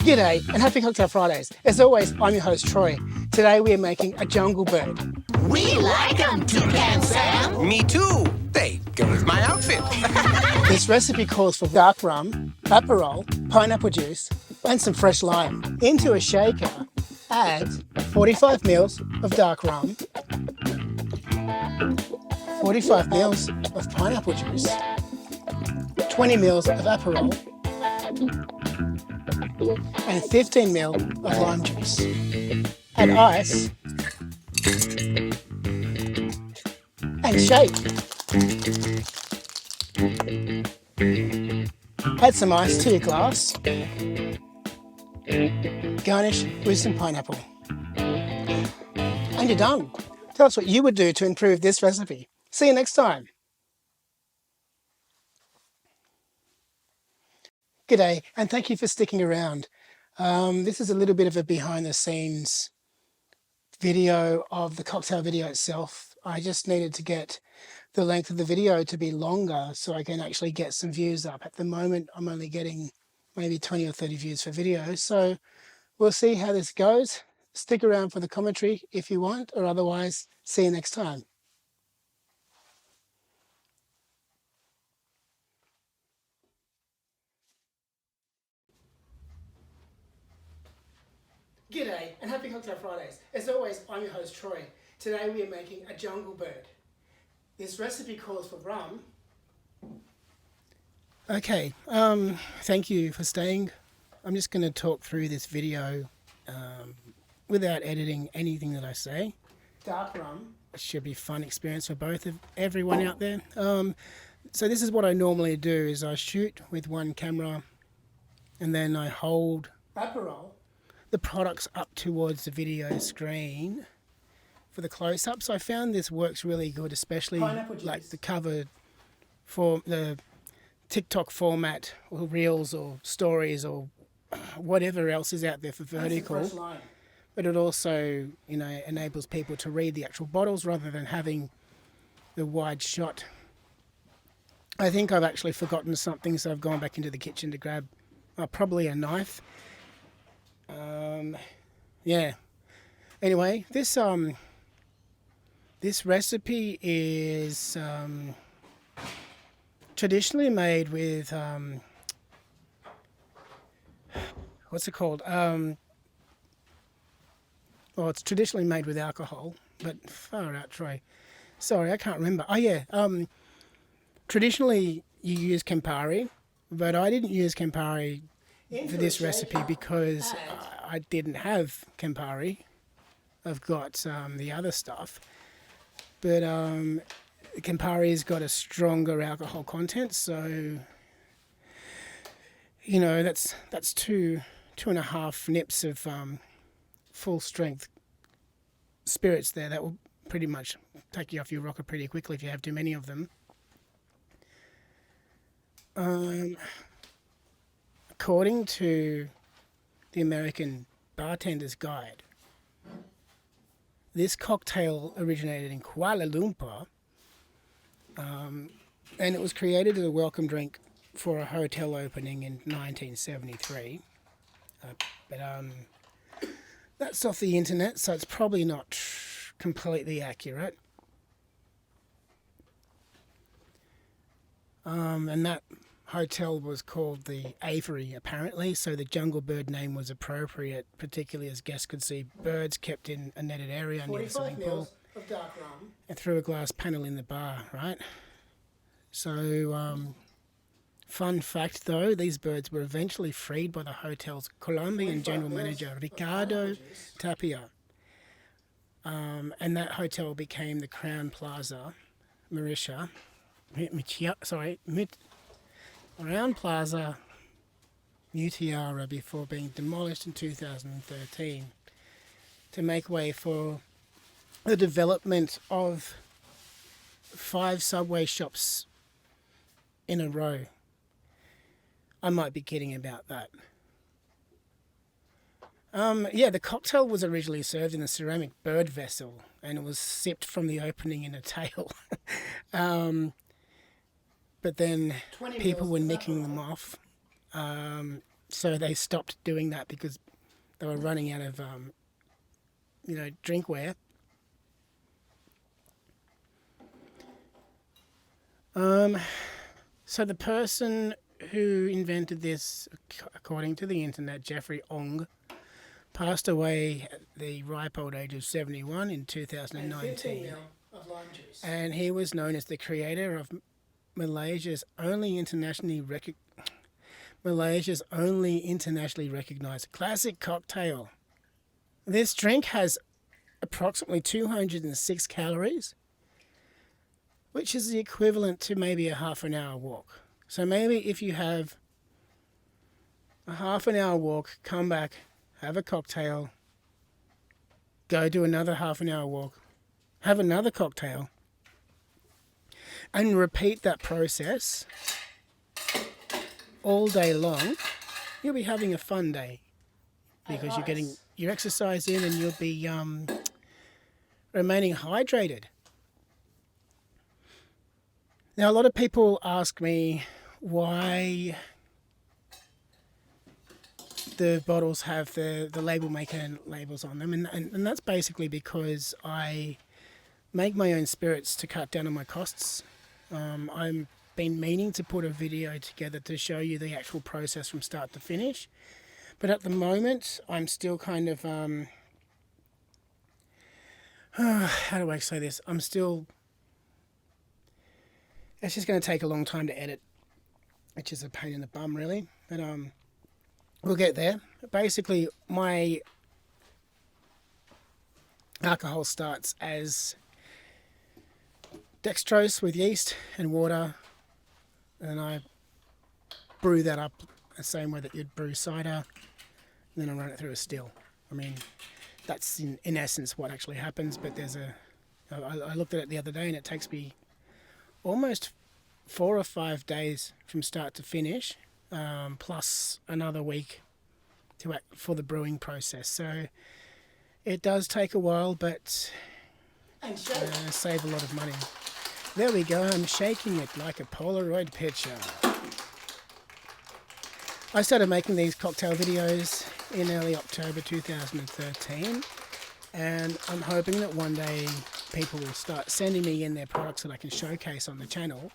G'day and happy Cocktail Fridays. As always, I'm your host Troy. Today we are making a jungle bird. We like 'em, Toucan Sam. Me too. They go with my outfit. This recipe calls for dark rum, Aperol, pineapple juice and some fresh lime. Into a shaker, add 45 mils of dark rum, 45 mils of pineapple juice, 20 mils of Aperol, and 15 ml of lime juice. Add ice and shake. Add some ice to your glass. Garnish with some pineapple. And you're done. Tell us what you would do to improve this recipe. See you next time. G'day, and thank you for sticking around. This is a little bit of a behind the scenes video of the cocktail video itself. I just needed to get the length of the video to be longer so I can actually get some views up. At the moment, I'm only getting maybe 20 or 30 views for video. So we'll see how this goes. Stick around for the commentary if you want, or otherwise, see you next time. G'day and happy Cocktail Fridays. As always, I'm your host Troy. Today we are making a jungle bird. This recipe calls for rum. Okay, thank you for staying. I'm just going to talk through this video without editing anything that I say. Dark rum. It should be a fun experience for both of everyone out there. So this is what I normally do: is I shoot with one camera, and then I hold Aperol, the products up towards the video screen for the close-ups. I found this works really good, especially like the cover for the TikTok format or reels or stories or whatever else is out there for vertical. But it also, enables people to read the actual bottles rather than having the wide shot. I think I've actually forgotten something, so I've gone back into the kitchen to grab probably a knife. Yeah. Anyway, this recipe is traditionally made with what's it called? It's traditionally made with alcohol, but far out, Troy. Sorry, I can't remember. Oh yeah. Traditionally, you use Campari, but I didn't use Campari for this recipe because I didn't have Campari. I've got the other stuff, but Campari's got a stronger alcohol content, so that's 2.5 nips of full strength spirits there. That will pretty much take you off your rocker pretty quickly if you have too many of them. According to the American Bartender's Guide, this cocktail originated in Kuala Lumpur, and it was created as a welcome drink for a hotel opening in 1973. But that's off the internet, so it's probably not completely accurate. And that hotel was called the Aviary, apparently, so the jungle bird name was appropriate, particularly as guests could see birds kept in a netted area near the swimming pool of dark rum and through a glass panel in the bar, right? So, fun fact though, these birds were eventually freed by the hotel's Colombian general manager, Ricardo Tapia. And that hotel became the Crown Plaza, Crown Plaza Mutiara, before being demolished in 2013 to make way for the development of 5 Subway shops in a row. I might be kidding about that. The cocktail was originally served in a ceramic bird vessel, and it was sipped from the opening in a tail. But then people were nicking them off So they stopped doing that because they were running out of, drinkware. So the person who invented this, according to the internet, Jeffrey Ong, passed away at the ripe old age of 71 in 2019. Of lime juice. And he was known as the creator of Malaysia's only internationally recognized classic cocktail. This drink has approximately 206 calories, which is the equivalent to maybe a half an hour walk. So maybe if you have a half an hour walk, come back, have a cocktail, go do another half an hour walk, have another cocktail, and repeat that process all day long, you'll be having a fun day because you're getting your exercise in and you'll be remaining hydrated. Now, a lot of people ask me why the bottles have the label maker labels on them, and that's basically because I make my own spirits to cut down on my costs. I've been meaning to put a video together to show you the actual process from start to finish, but at the moment I'm still kind of how do I say this? It's just going to take a long time to edit, which is a pain in the bum, really. But we'll get there. Basically, my alcohol starts as dextrose with yeast and water, and I brew that up the same way that you'd brew cider, and then I run it through a still. I mean, that's in essence what actually happens, but I looked at it the other day and it takes me almost 4 or 5 days from start to finish, plus another week for the brewing process. So it does take a while, but save a lot of money. There we go. I'm shaking it like a Polaroid picture. I started making these cocktail videos in early October 2013, and I'm hoping that one day people will start sending me in their products that I can showcase on the channel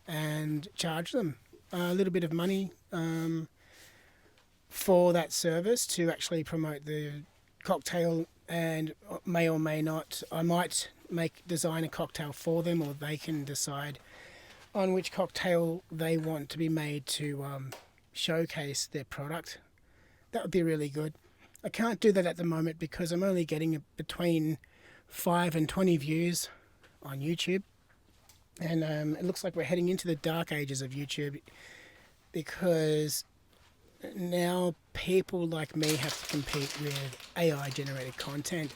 and charge them a little bit of money for that service to actually promote the cocktail, and may or may not, I might design a cocktail for them, or they can decide on which cocktail they want to be made to showcase their product. That would be really good. I can't do that at the moment because I'm only getting between 5 and 20 views on YouTube, and it looks like we're heading into the dark ages of YouTube, because now people like me have to compete with AI generated content,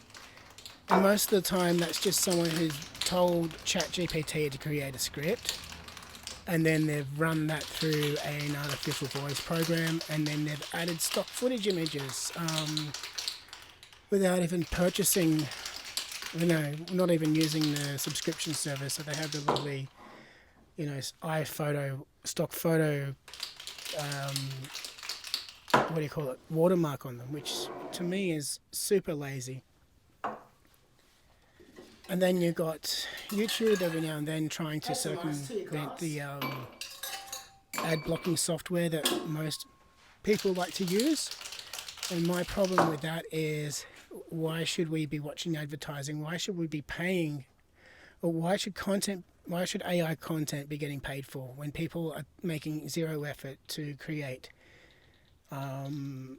and most of the time that's just someone who's told ChatGPT to create a script, and then they've run that through an artificial voice program, and then they've added stock footage images without even purchasing, not even using the subscription service. So they have the lovely, iPhoto, stock photo, watermark on them, which to me is super lazy. And then you've got YouTube every now and then trying to circumvent the ad blocking software that most people like to use. And my problem with that is, why should we be watching advertising? Why should we be paying? Or why should AI content be getting paid for when people are making zero effort to create an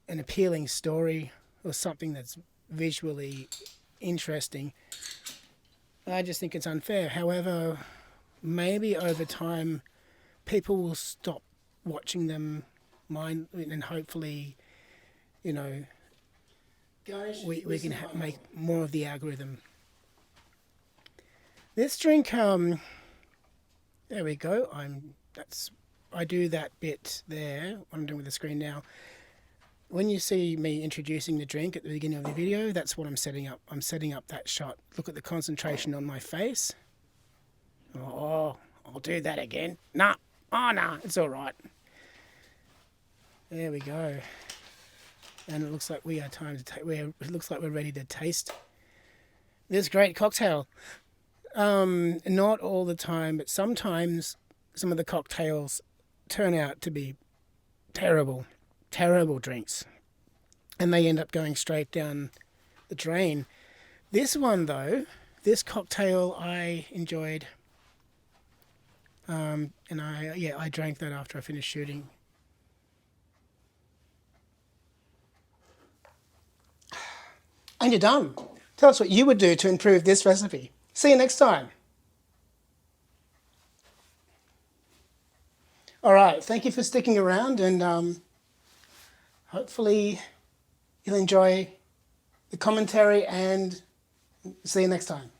appealing story or something that's visually interesting? I just think it's unfair. However, maybe over time people will stop watching them, and hopefully, we can make more of the algorithm. This drink, there we go. I do that bit there. What I'm doing with the screen now. When you see me introducing the drink at the beginning of the video, that's what I'm setting up. I'm setting up that shot. Look at the concentration on my face. Oh, I'll do that again. Nah, it's all right. There we go. And it looks like we are it looks like we're ready to taste this great cocktail. Not all the time, but sometimes some of the cocktails turn out to be terrible, terrible drinks. And they end up going straight down the drain. This one, though, this cocktail I enjoyed. And I drank that after I finished shooting. And you're done. Tell us what you would do to improve this recipe. See you next time. All right, thank you for sticking around, and hopefully you'll enjoy the commentary, and see you next time.